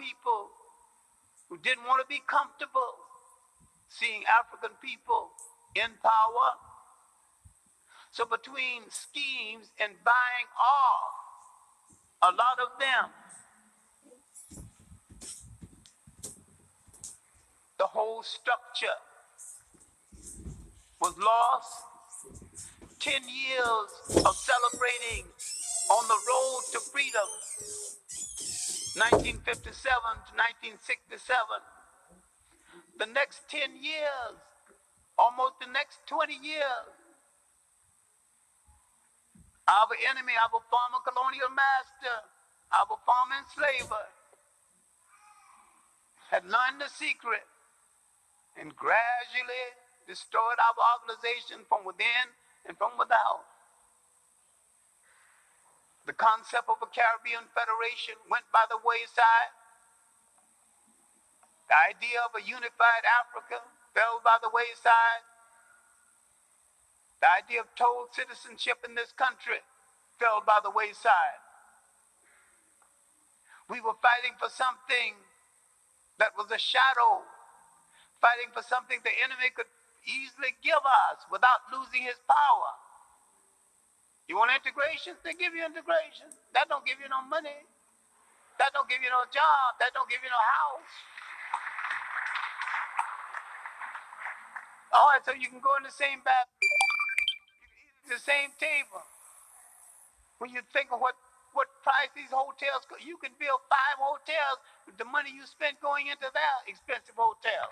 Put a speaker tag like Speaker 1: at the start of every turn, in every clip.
Speaker 1: people who didn't want to be comfortable seeing African people in power. So between schemes and buying off a lot of them, the whole structure was lost. 10 years of celebrating on the road to freedom, 1957 to 1967. The next 10 years, almost the next 20 years, our enemy, our former colonial master, our former enslaver, had learned the secret and gradually destroyed our organization from within and from without. The concept of a Caribbean Federation went by the wayside. The idea of a unified Africa fell by the wayside. The idea of total citizenship in this country fell by the wayside. We were fighting for something that was a shadow, fighting for something the enemy could easily give us without losing his power. You want integration? They give you integration. That don't give you no money. That don't give you no job. That don't give you no house. All right, so you can go in the same bathroom. You can eat at the same table. When you think of what price these hotels cost, you can build 5 hotels with the money you spent going into that expensive hotel.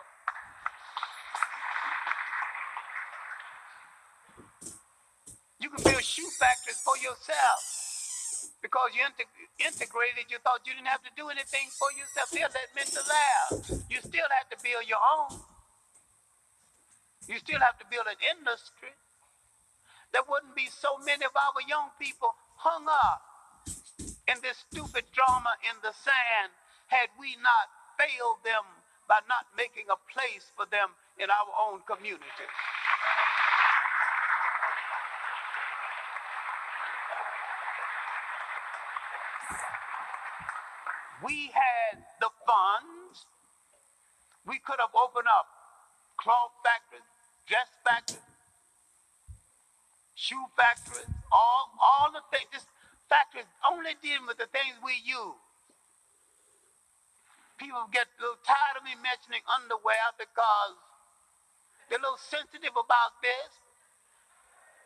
Speaker 1: You can build shoe factories for yourself. Because you integrated, you thought you didn't have to do anything for yourself. They're letting into there. You still have to build your own. You still have to build an industry. There wouldn't be so many of our young people hung up in this stupid drama in the sand had we not failed them by not making a place for them in our own communities. We had the funds. We could have opened up cloth factories, dress factories, shoe factories, all the things. This factories only dealing with the things we use. People get a little tired of me mentioning underwear because they're a little sensitive about this.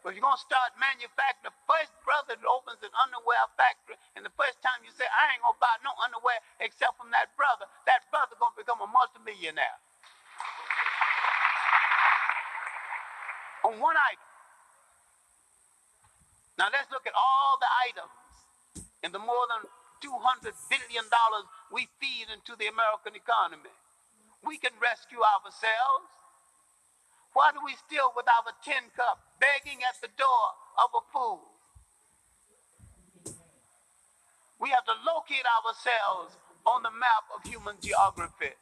Speaker 1: But you're going to start manufacturing, the first brother that opens an underwear factory, and the first time you say, I ain't going to buy no underwear except from that brother going to become a multimillionaire. On one item. Now let's look at all the items in the more than $200 billion we feed into the American economy. We can rescue ourselves. Why do we still with our tin cup begging at the door of a fool? We have to locate ourselves on the map of human geography.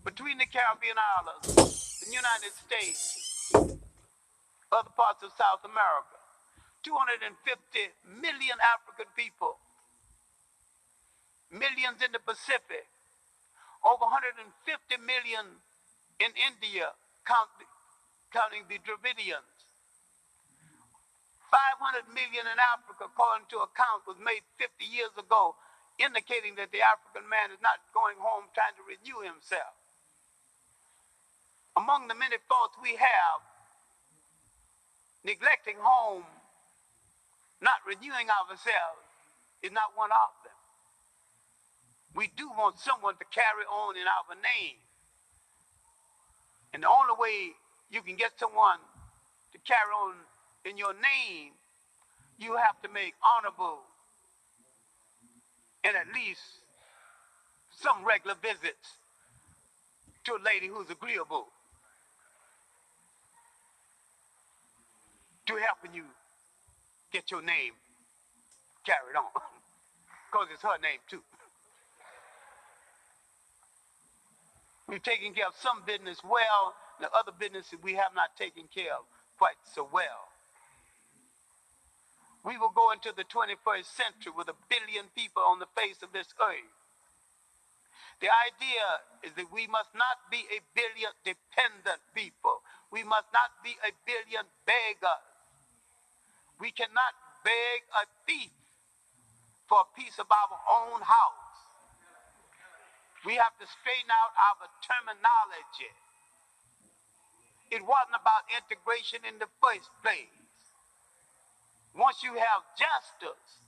Speaker 1: Between the Caribbean islands, the United States, other parts of South America, 250 million African people, millions in the Pacific, over 150 million in India, counting the Dravidians. 500 million in Africa, according to a count was made 50 years ago, indicating that the African man is not going home trying to renew himself. Among the many faults we have, neglecting home, not renewing ourselves, is not one of them. We do want someone to carry on in our name. And the only way you can get someone to carry on in your name, you have to make honorable and at least some regular visits to a lady who's agreeable to helping you get your name carried on. Because it's her name too. We've taken care of some business well, the other businesses we have not taken care of quite so well. We will go into the 21st century with 1 billion people on the face of this earth. The idea is that we must not be a billion dependent people. We must not be a billion beggars. We cannot beg a thief for a piece of our own house. We have to straighten out our terminology. It wasn't about integration in the first place. Once you have justice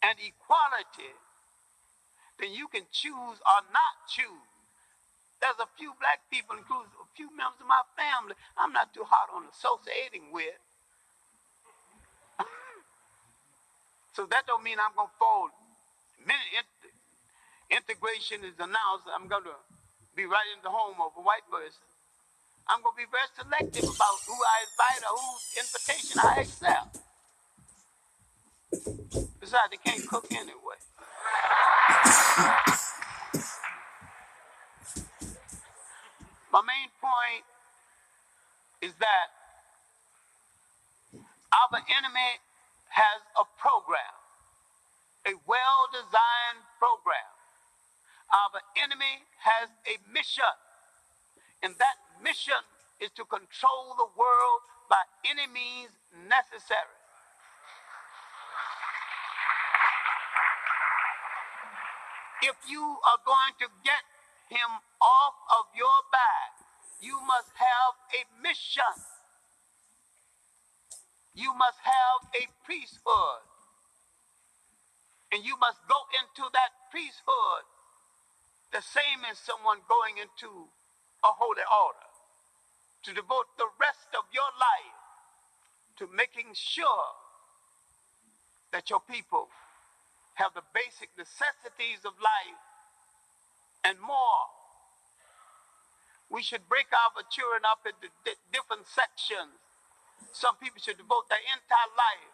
Speaker 1: and equality, then you can choose or not choose. There's a few black people, including a few members of my family, I'm not too hot on associating with. So that don't mean I'm going to fold. The minute integration is announced, I'm going to be right in the home of a white person. I'm going to be very selective about who I invite or whose invitation I accept. Besides, they can't cook anyway. My main point is that our enemy has a program, a well-designed program. Our enemy has a mission, and that mission is to control the world by any means necessary. If you are going to get him off of your back, you must have a mission. You must have a priesthood. And you must go into that priesthood the same as someone going into a holy order, to devote the rest of your life to making sure that your people have the basic necessities of life and more. We should break our children up into different sections. Some people should devote their entire life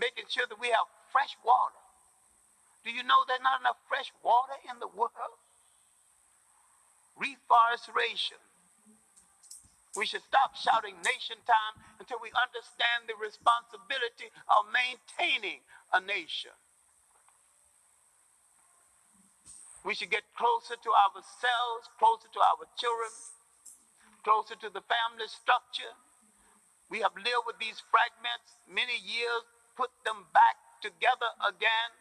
Speaker 1: making sure that we have fresh water. Do you know there's not enough fresh water in the world? Reforestation. We should stop shouting nation time until we understand the responsibility of maintaining a nation. We should get closer to ourselves, closer to our children, closer to the family structure. We have lived with these fragments many years, put them back together again,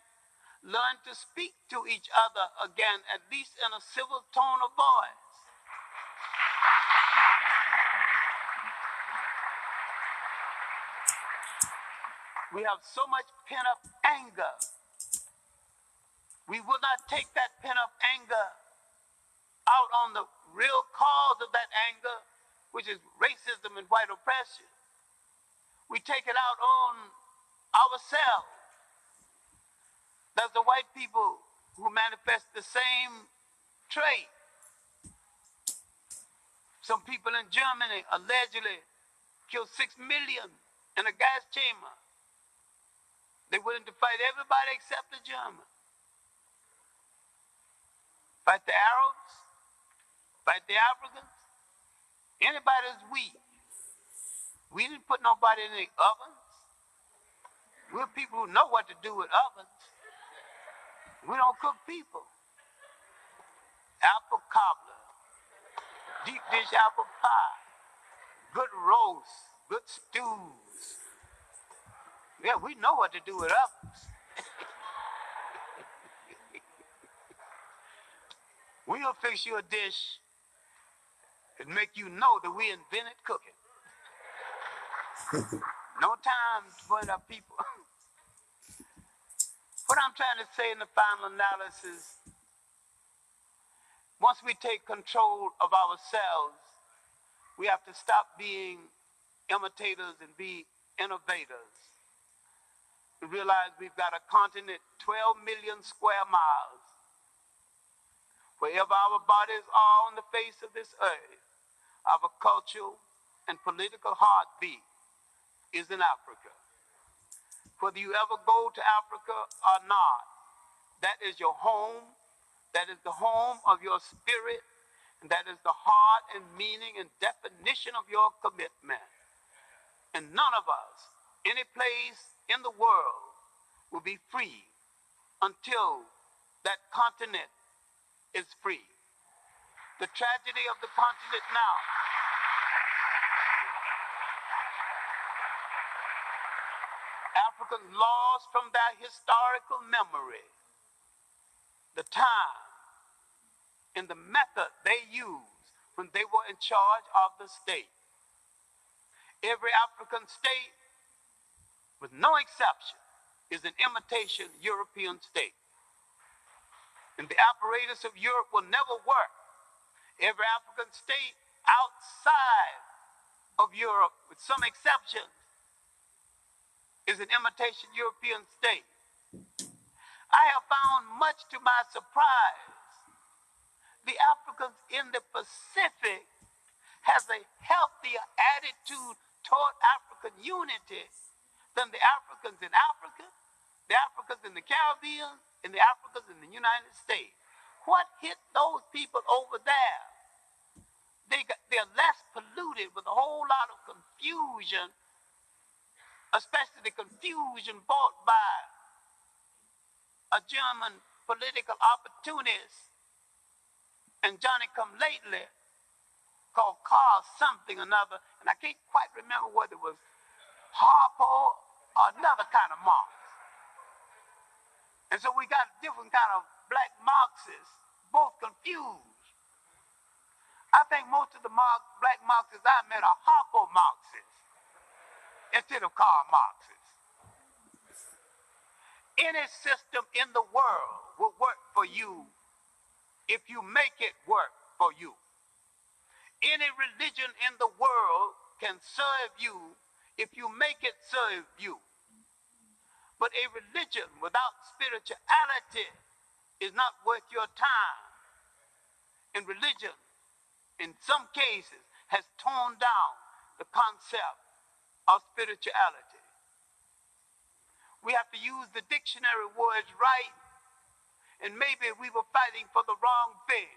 Speaker 1: learn to speak to each other again, at least in a civil tone of voice. We have so much pent-up anger. We will not take that pent-up anger out on the real cause of that anger, which is racism and white oppression. We take it out on ourselves. There's the white people who manifest the same trait. Some people in Germany allegedly killed 6 million in a gas chamber. They're willing to fight everybody except the Germans. Fight the Arabs, fight the Africans, anybody that's weak. We didn't put nobody in the ovens. We're people who know what to do with ovens. We don't cook people. Apple cobbler, deep dish apple pie, good roast, good stews. Yeah, we know what to do with ovens. We'll fix you a dish and make you know that we invented cooking. No time to point out people. What I'm trying to say in the final analysis, once we take control of ourselves, we have to stop being imitators and be innovators. We realize we've got a continent 12 million square miles. Wherever our bodies are on the face of this earth, our cultural and political heartbeat is in Africa. Whether you ever go to Africa or not, that is your home, that is the home of your spirit, and that is the heart and meaning and definition of your commitment. And none of us, any place in the world, will be free until that continent is free. The tragedy of the continent now, Africans lost from their historical memory the time and the method they used when they were in charge of the state. Every African state, with no exception, is an imitation European state. And the apparatus of Europe will never work. Every African state outside of Europe, with some exceptions, is an imitation European state. I have found, much to my surprise, the Africans in the Pacific has a healthier attitude toward African unity than the Africans in Africa, the Africans in the Caribbean, and the Africans in the United States. What hit those people over there? They're less polluted with a whole lot of confusion, especially the confusion brought by a German political opportunist and Johnny-come-lately called Carl something or another, and I can't quite remember whether it was Harpo or another kind of Marx. And so we got different kind of black Marxists, both confused. I think most of the black Marxists I met are Harpo Marxists instead of Karl Marxists. Any system in the world will work for you if you make it work for you. Any religion in the world can serve you if you make it serve you. But a religion without spirituality is not worth your time. And religion, in some cases, has torn down the concept of spirituality. We have to use the dictionary words right, and maybe we were fighting for the wrong thing.